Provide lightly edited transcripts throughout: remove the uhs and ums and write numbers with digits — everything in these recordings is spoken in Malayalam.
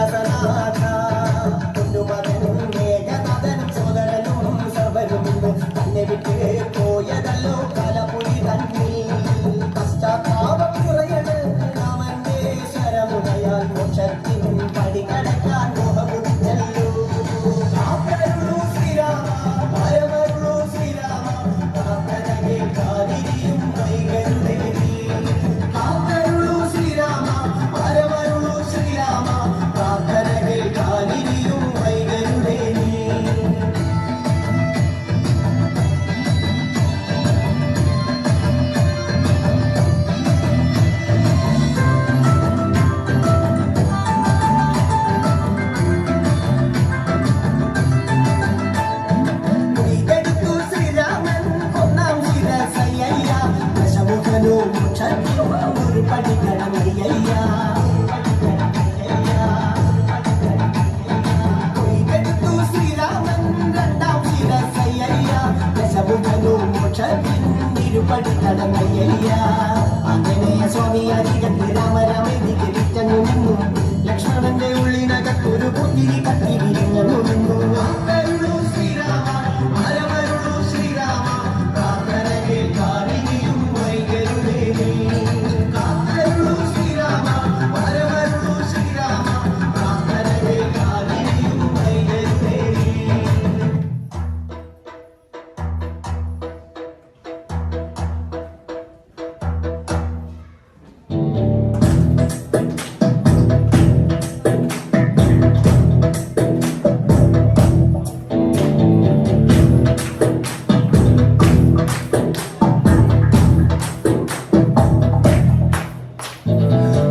കൈലാസനാഥ പൊന്നുമകനും മേഘനാഥനും സോദരനും സർവരും തന്നെ വിട്ട് പോയതല്ലോ കലപുരി തന്നിൽ പശ്ചാത്താപം കുറയണ് രാമന്റെ ശരമുനയാൽ മോക്ഷത്തിൻ പടി കടക്കാൻ മോഹമുടിച്ചല്ലോ കാത്തരുളൂ ശ്രീരാമ പരമരുളൂ ശ്രീരാമ കാത്തരകെ കാതിരിയും വൈകരുടെ കാത്തരുളൂ ശ്രീരാമ പരമരുളൂ ശ്രീരാമ കാത്തരകെ കാതിരിയും വൈകരുടെ ആഞ്ജനേയ സ്വാമി അരികത്ത് രാമരാമേതിക്ക് വിറ്റങ്ങു നിന്നു ലക്ഷ്മണന്റെ ഉള്ളിനകത്തൊരു പുത്തിരി കത്തി വിരിഞ്ഞു നിന്നു ശ്രീരാമ പരമരുളൂ ശ്രീരാമ കാത്തരകെ കാരിണിയും വൈകരുടെ കാത്തരുളൂ ശ്രീരാമ പരമരുളൂ ശ്രീരാമ കാത്തരകെ കാരിണിയും വൈകരുടെ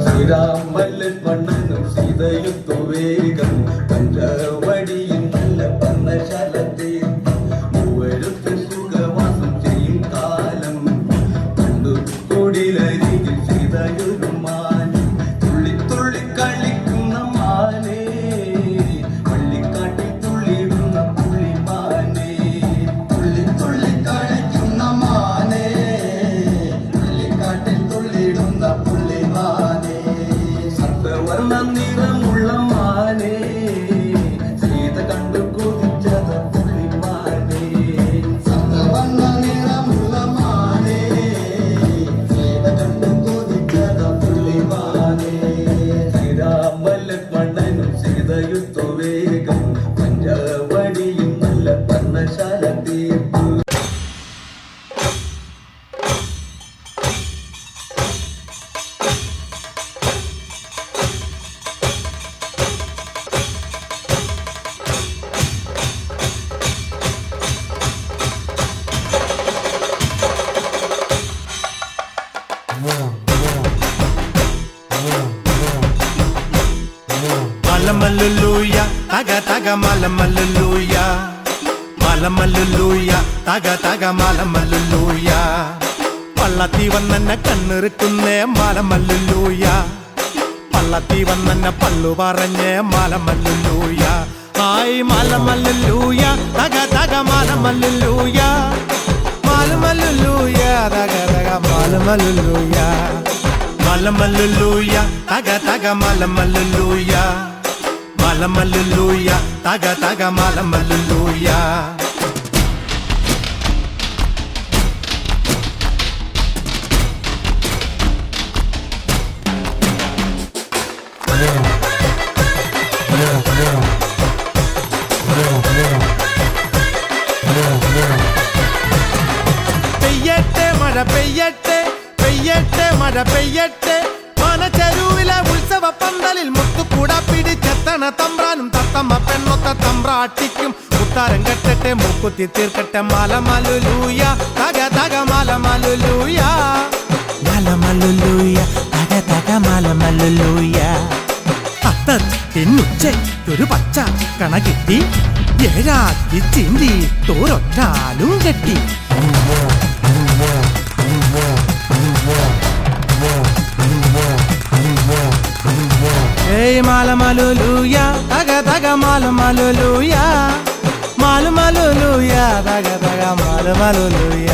ശ്രീരാമല്ലൻ സീതയുത്തു വേഗം പഞ്ചവടിയും നല്ല പർണശാലത്തിൽ മൂവരുത്ത് സുഖവാസം ചെയ്യും കാലം കണ്ടു തൊടിലരികിൽ സീതയൊരു മാനം തുള്ളി തുള്ളി കളിക്കുന്ന മാനേ പള്ളിക്കാട്ടിൽ തുള്ളിടുന്ന പുള്ളിമാനേ തുള്ളി തുള്ളി കളിക്കുന്ന മാനേ പള്ളിക്കാട്ടിൽ തുള്ളിടുന്ന പുള്ളിമാനേ വർണ്ണ നിറമുള്ള മാനേ സീത കണ്ടു കൊതിച്ചത് പുള്ളിമാനേ സപ്തവർണ്ണ നിറമുള്ള മാനേ സീത കണ്ടു കൊതിച്ചത് പുള്ളിമാനേ ശ്രീരാമലക്ഷ്മണനും സീതയുത്തു വേഗം പഞ്ചവടിയും നല്ല പർണശാല തീർത്തു മലമല്ലുലൂയ തക തക മലമല്ലുലൂയ മലമല്ലുലൂയ തക തക മലമല്ലുലൂയ പള്ളത്തി വന്നെന്നെ കണ്ണിറുക്കുന്നേ മലമല്ലുലൂയ പള്ളത്തി വന്നെന്നെ പള്ളു പറഞ്ഞേ മലമല്ലുലൂയ ഹായ് മലമല്ലുലൂയ തക തക മലമല്ലുലൂയ മലമല്ലുലൂയ തക തക മലമല്ലുലൂയ മലമല്ലുലൂയ തക തക മലമല്ലുലൂയ മലമല്ലുലൂയ തക തക മലമല്ലുലൂയ പെയ്യട്ടെ മഴ പെയ്യട്ടെ പെയ്യട്ടെ മഴ പെയ്യട്ടെ മനച്ചെരുവിലെ ഉത്സവ പന്തലിൽ മുത്തുകൂട പിടിച്ചെത്തണ തമ്പ്രാനും തത്തമ്മ പെണ്ണൊത്ത തമ്പ്രാട്ടിക്കും മുത്താരം കെട്ടട്ടെ മൂക്കുത്തി തീർക്കട്ടെ മലമല്ലുലൂയ തക തക മലമല്ലുലൂയ മലമല്ലുലൂയ തക തക മലമല്ലുലൂയ അത്തത്തിനുച്ചൊരു പച്ച കണ കിട്ടി ഏഴാക്കി ചിന്തി തോരൊറ്റാലും കെട്ടി ഏയ് മലമല്ലുലൂയ തക തക മലമല്ലുലൂയ മലമല്ലുലൂയ തക തക മലമല്ലുലൂയ